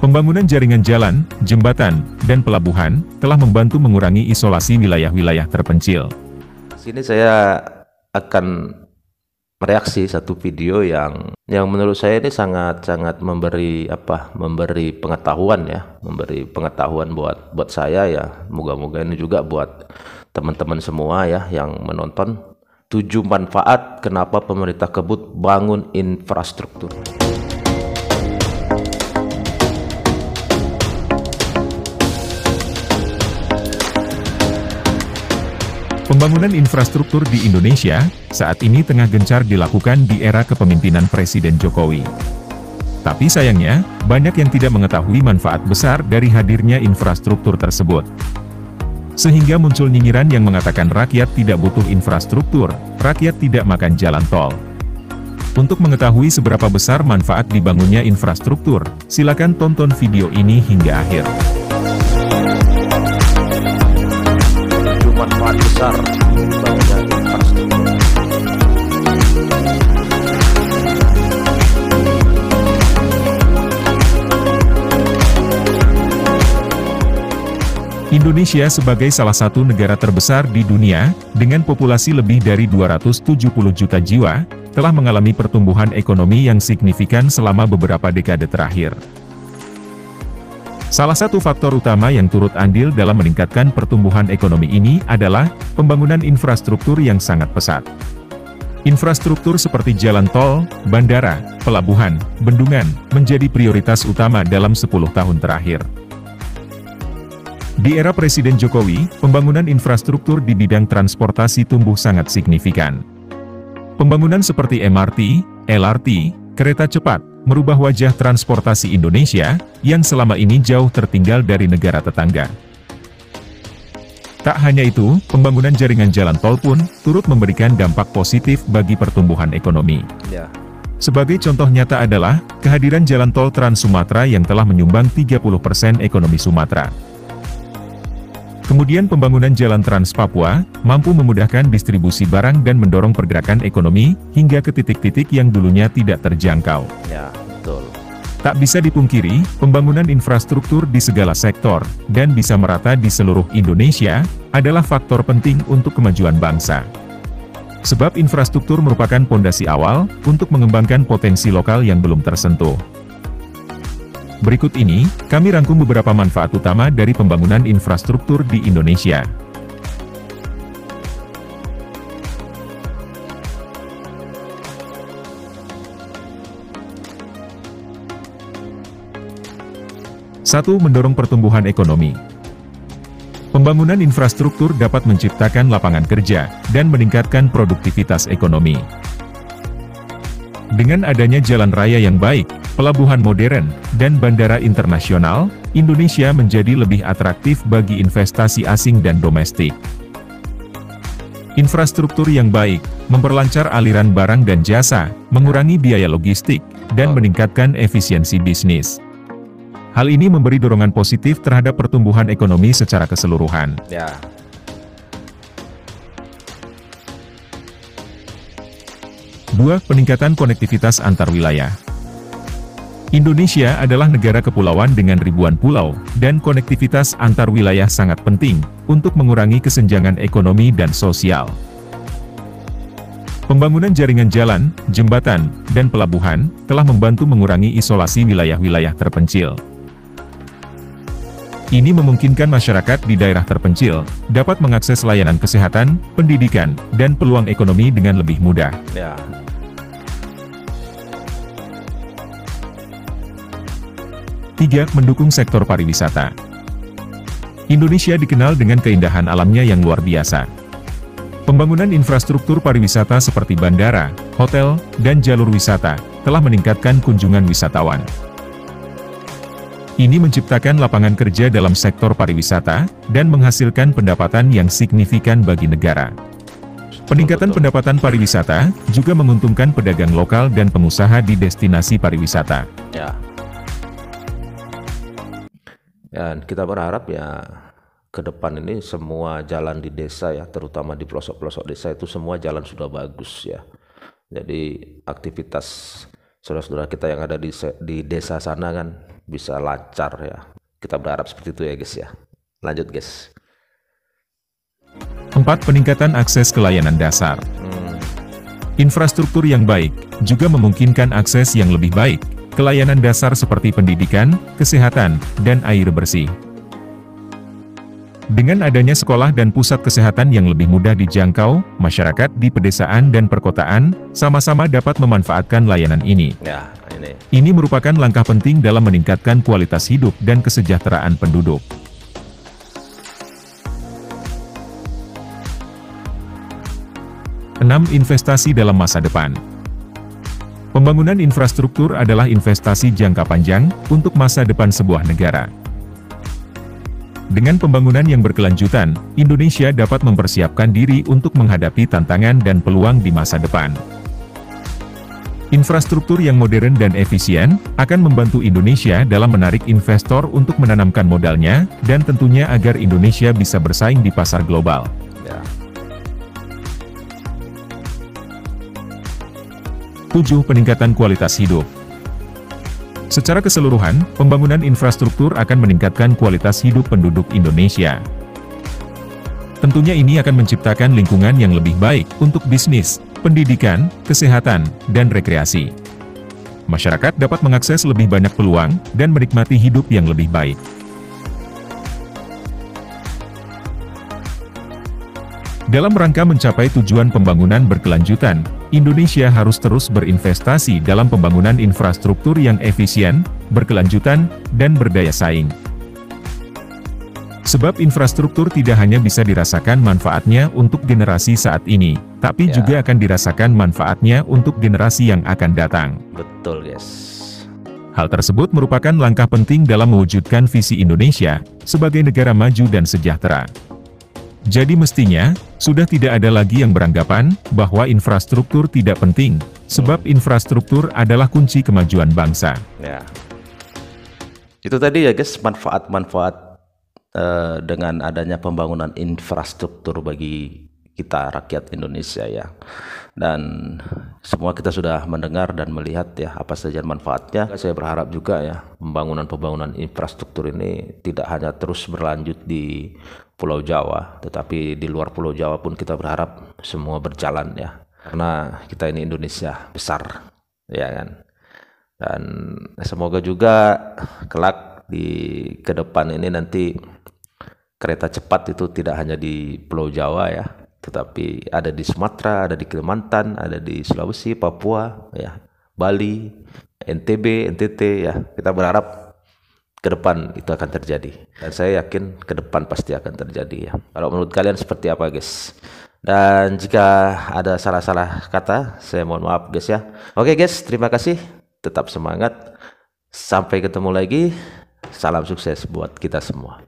Pembangunan jaringan jalan, jembatan, dan pelabuhan telah membantu mengurangi isolasi wilayah-wilayah terpencil. Sini saya akan mereaksi satu video yang menurut saya ini sangat memberi pengetahuan ya, memberi pengetahuan buat saya ya. Moga-moga ini juga buat teman-teman semua ya yang menonton. 7 manfaat kenapa pemerintah kebut bangun infrastruktur. Pembangunan infrastruktur di Indonesia saat ini tengah gencar dilakukan di era kepemimpinan Presiden Jokowi. Tapi sayangnya, banyak yang tidak mengetahui manfaat besar dari hadirnya infrastruktur tersebut. Sehingga muncul nyinyiran yang mengatakan rakyat tidak butuh infrastruktur, rakyat tidak makan jalan tol. Untuk mengetahui seberapa besar manfaat dibangunnya infrastruktur, silakan tonton video ini hingga akhir. Manfaat besar bangunnya infrastruktur. Indonesia sebagai salah satu negara terbesar di dunia, dengan populasi lebih dari 270 juta jiwa, telah mengalami pertumbuhan ekonomi yang signifikan selama beberapa dekade terakhir. Salah satu faktor utama yang turut andil dalam meningkatkan pertumbuhan ekonomi ini adalah pembangunan infrastruktur yang sangat pesat. Infrastruktur seperti jalan tol, bandara, pelabuhan, bendungan, menjadi prioritas utama dalam 10 tahun terakhir. Di era Presiden Jokowi, pembangunan infrastruktur di bidang transportasi tumbuh sangat signifikan. Pembangunan seperti MRT, LRT, kereta cepat, merubah wajah transportasi Indonesia, yang selama ini jauh tertinggal dari negara tetangga. Tak hanya itu, pembangunan jaringan jalan tol pun turut memberikan dampak positif bagi pertumbuhan ekonomi. Sebagai contoh nyata adalah, kehadiran jalan tol Trans Sumatera yang telah menyumbang 30% ekonomi Sumatera. Kemudian pembangunan jalan Trans Papua, mampu memudahkan distribusi barang dan mendorong pergerakan ekonomi, hingga ke titik-titik yang dulunya tidak terjangkau. Ya, betul. Tak bisa dipungkiri, pembangunan infrastruktur di segala sektor, dan bisa merata di seluruh Indonesia, adalah faktor penting untuk kemajuan bangsa. Sebab infrastruktur merupakan pondasi awal, untuk mengembangkan potensi lokal yang belum tersentuh. Berikut ini, kami rangkum beberapa manfaat utama dari pembangunan infrastruktur di Indonesia. Satu, mendorong pertumbuhan ekonomi. Pembangunan infrastruktur dapat menciptakan lapangan kerja, dan meningkatkan produktivitas ekonomi. Dengan adanya jalan raya yang baik, pelabuhan modern, dan bandara internasional, Indonesia menjadi lebih atraktif bagi investasi asing dan domestik. Infrastruktur yang baik, memperlancar aliran barang dan jasa, mengurangi biaya logistik, dan meningkatkan efisiensi bisnis. Hal ini memberi dorongan positif terhadap pertumbuhan ekonomi secara keseluruhan. Dua, peningkatan konektivitas antar wilayah. Indonesia adalah negara kepulauan dengan ribuan pulau, dan konektivitas antar wilayah sangat penting, untuk mengurangi kesenjangan ekonomi dan sosial. Pembangunan jaringan jalan, jembatan, dan pelabuhan, telah membantu mengurangi isolasi wilayah-wilayah terpencil. Ini memungkinkan masyarakat di daerah terpencil, dapat mengakses layanan kesehatan, pendidikan, dan peluang ekonomi dengan lebih mudah. 3. Mendukung sektor pariwisata. Indonesia dikenal dengan keindahan alamnya yang luar biasa. Pembangunan infrastruktur pariwisata seperti bandara, hotel, dan jalur wisata, telah meningkatkan kunjungan wisatawan. Ini menciptakan lapangan kerja dalam sektor pariwisata, dan menghasilkan pendapatan yang signifikan bagi negara. Peningkatan pendapatan pariwisata, juga menguntungkan pedagang lokal dan pengusaha di destinasi pariwisata. Dan kita berharap ya ke depan ini semua jalan di desa ya, terutama di pelosok-pelosok desa itu semua jalan sudah bagus ya. Jadi aktivitas saudara-saudara kita yang ada di desa sana kan bisa lancar ya. Kita berharap seperti itu ya guys ya. Lanjut guys. 4. Peningkatan akses ke layanan dasar. Infrastruktur yang baik juga memungkinkan akses yang lebih baik ke layanan dasar seperti pendidikan, kesehatan, dan air bersih. Dengan adanya sekolah dan pusat kesehatan yang lebih mudah dijangkau, masyarakat di pedesaan dan perkotaan sama-sama dapat memanfaatkan layanan ini. Ya, ini. Ini merupakan langkah penting dalam meningkatkan kualitas hidup dan kesejahteraan penduduk. 6. Investasi dalam masa depan. Pembangunan infrastruktur adalah investasi jangka panjang untuk masa depan sebuah negara. Dengan pembangunan yang berkelanjutan, Indonesia dapat mempersiapkan diri untuk menghadapi tantangan dan peluang di masa depan. Infrastruktur yang modern dan efisien akan membantu Indonesia dalam menarik investor untuk menanamkan modalnya, dan tentunya agar Indonesia bisa bersaing di pasar global. Ya. 7. Peningkatan kualitas hidup. Secara keseluruhan, pembangunan infrastruktur akan meningkatkan kualitas hidup penduduk Indonesia. Tentunya ini akan menciptakan lingkungan yang lebih baik untuk bisnis, pendidikan, kesehatan, dan rekreasi. Masyarakat dapat mengakses lebih banyak peluang dan menikmati hidup yang lebih baik. Dalam rangka mencapai tujuan pembangunan berkelanjutan, Indonesia harus terus berinvestasi dalam pembangunan infrastruktur yang efisien, berkelanjutan, dan berdaya saing. Sebab infrastruktur tidak hanya bisa dirasakan manfaatnya untuk generasi saat ini, tapi juga akan dirasakan manfaatnya untuk generasi yang akan datang. Betul guys. Hal tersebut merupakan langkah penting dalam mewujudkan visi Indonesia sebagai negara maju dan sejahtera. Jadi mestinya, sudah tidak ada lagi yang beranggapan bahwa infrastruktur tidak penting, sebab infrastruktur adalah kunci kemajuan bangsa. Ya. Itu tadi ya guys, manfaat-manfaat dengan adanya pembangunan infrastruktur bagi kita rakyat Indonesia ya. Dan semua kita sudah mendengar dan melihat ya apa saja manfaatnya. Saya berharap juga ya pembangunan infrastruktur ini tidak hanya terus berlanjut di Pulau Jawa, tetapi di luar Pulau Jawa pun kita berharap semua berjalan ya. Karena kita ini Indonesia besar, ya kan. Dan semoga juga kelak ke depan ini nanti kereta cepat itu tidak hanya di Pulau Jawa ya, tetapi ada di Sumatera, ada di Kalimantan, ada di Sulawesi, Papua, ya, Bali, NTB, NTT ya. Kita berharap ke depan itu akan terjadi, dan saya yakin ke depan pasti akan terjadi ya. Kalau menurut kalian seperti apa guys? Dan jika ada salah-salah kata, saya mohon maaf guys ya. Oke guys, terima kasih, tetap semangat, sampai ketemu lagi, salam sukses buat kita semua.